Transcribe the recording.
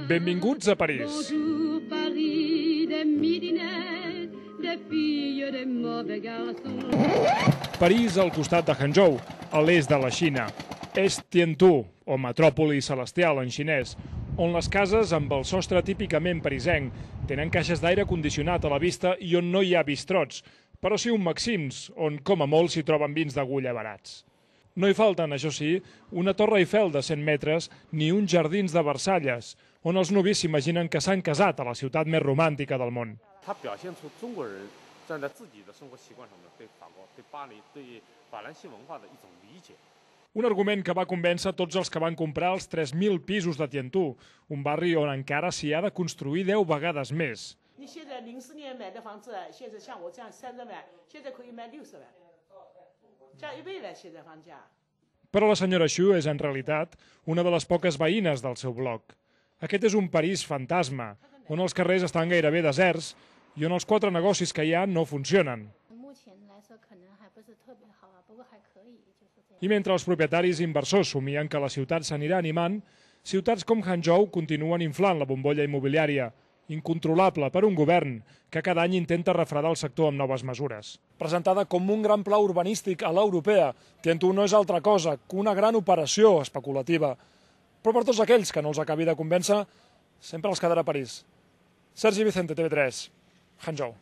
Benvinguts a París. París al costat de Hangzhou, a l'est de la Xina. És Tiantou, o metròpoli celestial en xinès, on les cases amb el sostre típicament parisenc tenen caixes d'aire condicionat a la vista i on no hi ha bistrots, però sí un Maxims, on com a molt s'hi troben vins d'agulla barats. No hi falten, això sí, una Torre Eiffel de 100 metres ni uns jardins de Versalles, on els nuvis s'imaginen que s'han casat a la ciutat més romàntica del món. Un argument que va convèncer tots els que van comprar els 3.000 pisos de Tiantou, un barri on encara s'hi ha de construir 10 vegades més. Però la senyora Xu és, en realitat, una de les poques veïnes del seu bloc. Aquest és un París fantasma, on els carrers estan gairebé deserts i on els 4 negocis que hi ha no funcionen. I mentre els propietaris i inversors somien que la ciutat s'anirà animant, ciutats com Hangzhou continuen inflant la bombolla immobiliària, incontrolable per un govern que cada any intenta refredar el sector amb noves mesures. Presentada com un gran pla urbanístic a l'europea, Tiantou no és altra cosa que una gran operació especulativa. Però per tots aquells que no els acabi de convèncer, sempre els quedarà París. Sergi Vicente, TV3, Hangzhou.